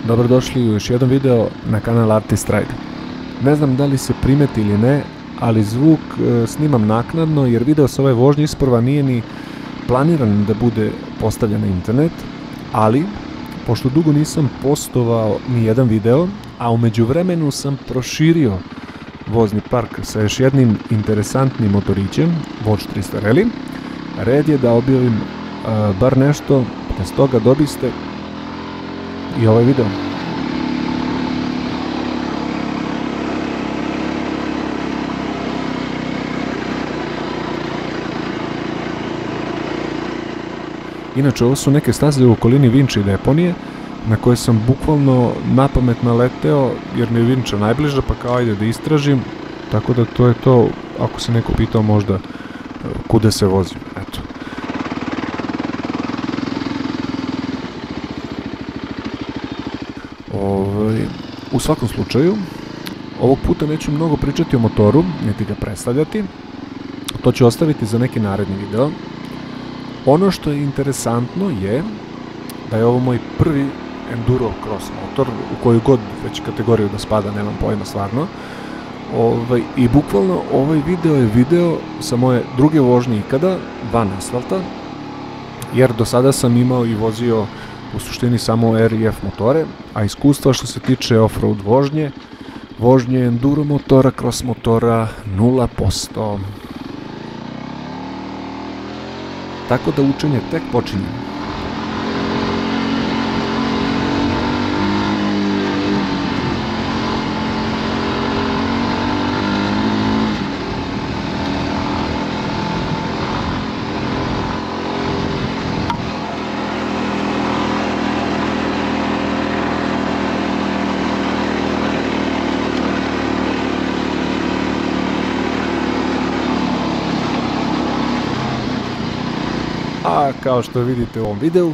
Dobrodošli u još jedan video na kanal Artist Ride. Ne znam da li se primeti ili ne, ali zvuk snimam naknadno jer video sa ove vožnje isprva nije ni planiran da bude postavljen na internet, ali pošto dugo nisam postovao ni jedan video, a u međuvremenu sam proširio vozni park sa još jednim interesantnim motorićem, Watch 300 Rally, red je da objavim bar nešto, te s toga dobiste i ovaj video. Inače, ovo su neke staze u okolini Vinče deponije, na koje sam bukvalno napamet naleteo, jer mi je Vinča najbliža, pa kao ajde da istražim, tako da to je to, ako se neko pitao možda kuda se vozim, eto. U svakom slučaju, ovog puta neću mnogo pričati o motoru, niti ga predstavljati, to ću ostaviti za neki naredni video. Ono što je interesantno je da je ovo moj prvi enduro cross motor, u koju god već kategoriju da spada, nemam pojma stvarno. I bukvalno ovaj video je video sa moje druge vožnje ikada, van asfalta, jer do sada sam imao i vozio u suštini samo RF motore, a iskustva što se tiče off-road vožnje enduro motora, cross motora 0%. Tako da učenje tek počinje. A kao što vidite u ovom videu,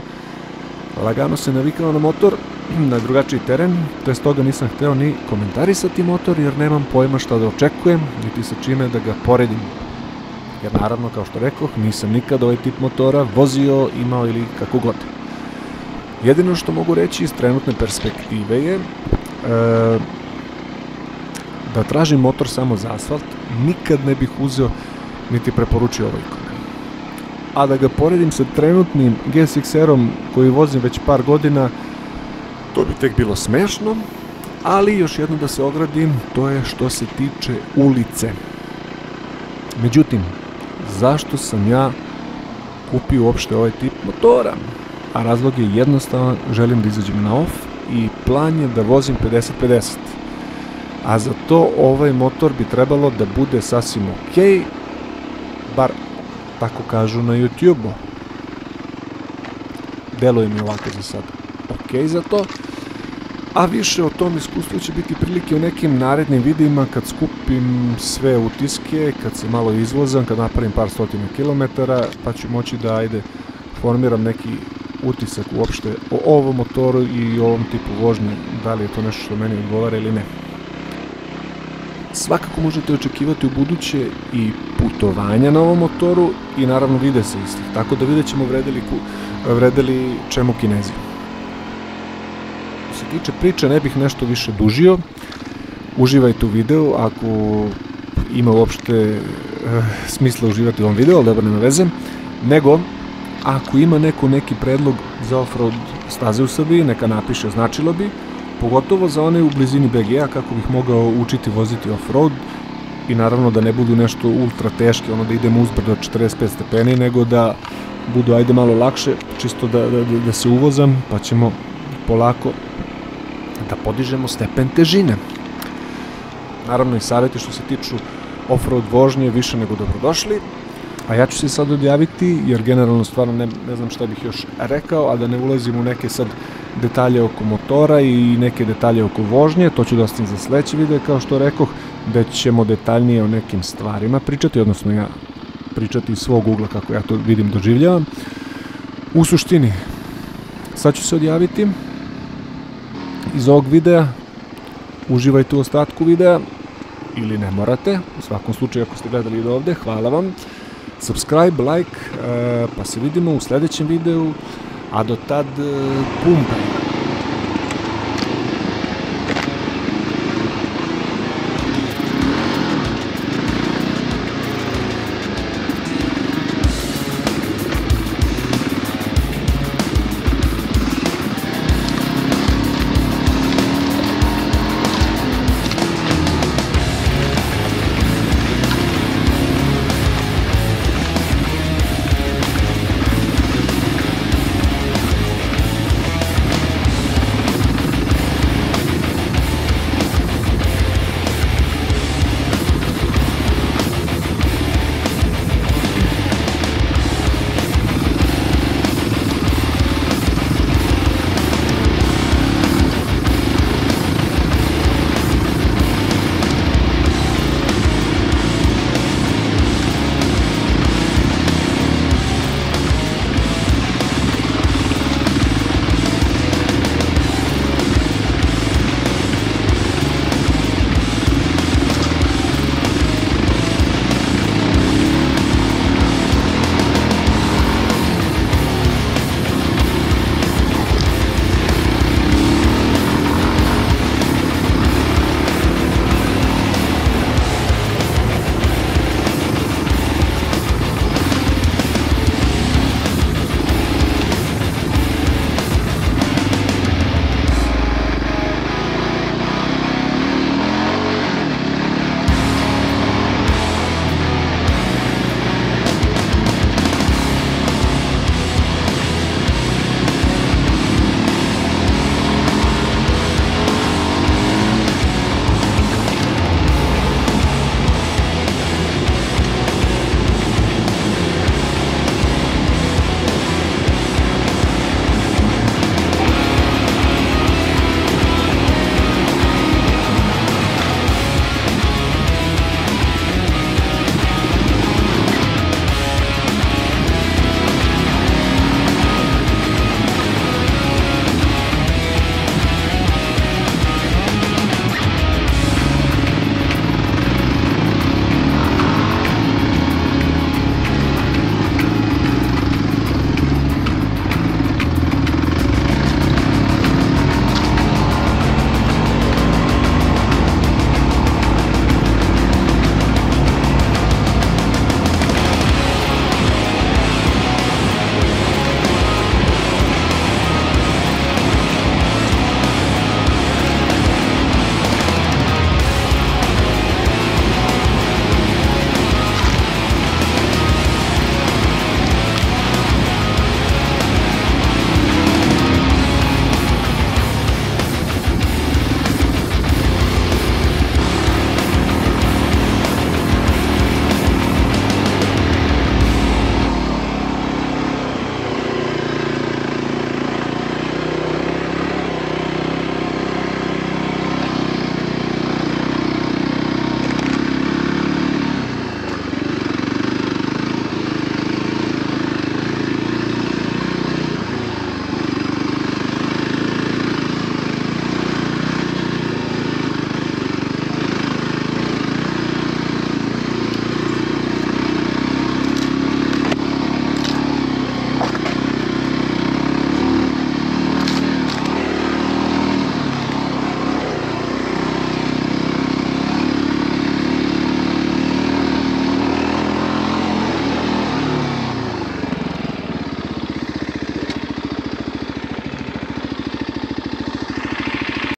lagano se navikao na motor, na drugačiji teren, te stoga nisam hteo ni komentarisati motor jer nemam pojma šta da očekujem, niti sa čime da ga poredim. Jer naravno, kao što rekoh, nisam nikad ovaj tip motora vozio, imao ili kako god. Jedino što mogu reći iz trenutne perspektive je da tražim motor samo za asfalt, nikad ne bih uzeo niti preporučio ovaj ikon. A da ga poredim sa trenutnim GSX-erom koji vozim već par godina, to bi tek bilo smešno, ali još jedno da se ogradim, to je što se tiče ulice. Međutim, zašto sam ja kupio uopšte ovaj tip motora? A razlog je jednostavan, želim da izađem na off i plan je da vozim 50-50. A za to ovaj motor bi trebalo da bude sasvim ok, bar tako kažu na YouTube-u. Deluje mi ovako za sad ok za to, a više o tom iskustvu će biti prilike u nekim narednim videima kad skupim sve utiske, kad se malo izvozam, kad napravim par stotina kilometara, pa ću moći da formiram neki utisak uopšte o ovom motoru i o ovom tipu vožnje, da li je to nešto što meni odgovara ili ne. Svakako možete očekivati u buduće i putovanja na ovom motoru i naravno vide se istih, tako da vidjet ćemo vredeli čemu Kinezi. Što se tiče priče, ne bih nešto više dužio, uživajte u videu ako ima uopšte smisla uživati u ovom videu, ali dobro, nema veze, nego ako ima neki predlog za off-road staze u Srbiji, neka napiše, značilo bi, pogotovo za one u blizini BG-a kako bih mogao učiti voziti off-road i naravno da ne budu nešto ultra teške, ono da idemo uzbrdo 45 stepeni, nego da budu ajde malo lakše, čisto da se uvozam, pa ćemo polako da podižemo stepen težine. Naravno i savjeti što se tiču off-road vožnje više nego dobrodošli, a ja ću se sad odjaviti jer generalno stvarno ne znam šta bih još rekao, a da ne ulazim u neke sad detalje oko motora i neke detalje oko vožnje, to ću da ostavim za sledeći video, kao što rekoh, da ćemo detaljnije o nekim stvarima pričati, odnosno ja pričati iz svog ugla kako ja to vidim, doživljavam. U suštini, sad ću se odjaviti iz ovog videa, uživajte u ostatku videa, ili ne morate, u svakom slučaju ako ste gledali do ovde, hvala vam. Subscribe, like, pa se vidimo u sledećem videu, a do tad pumpaj.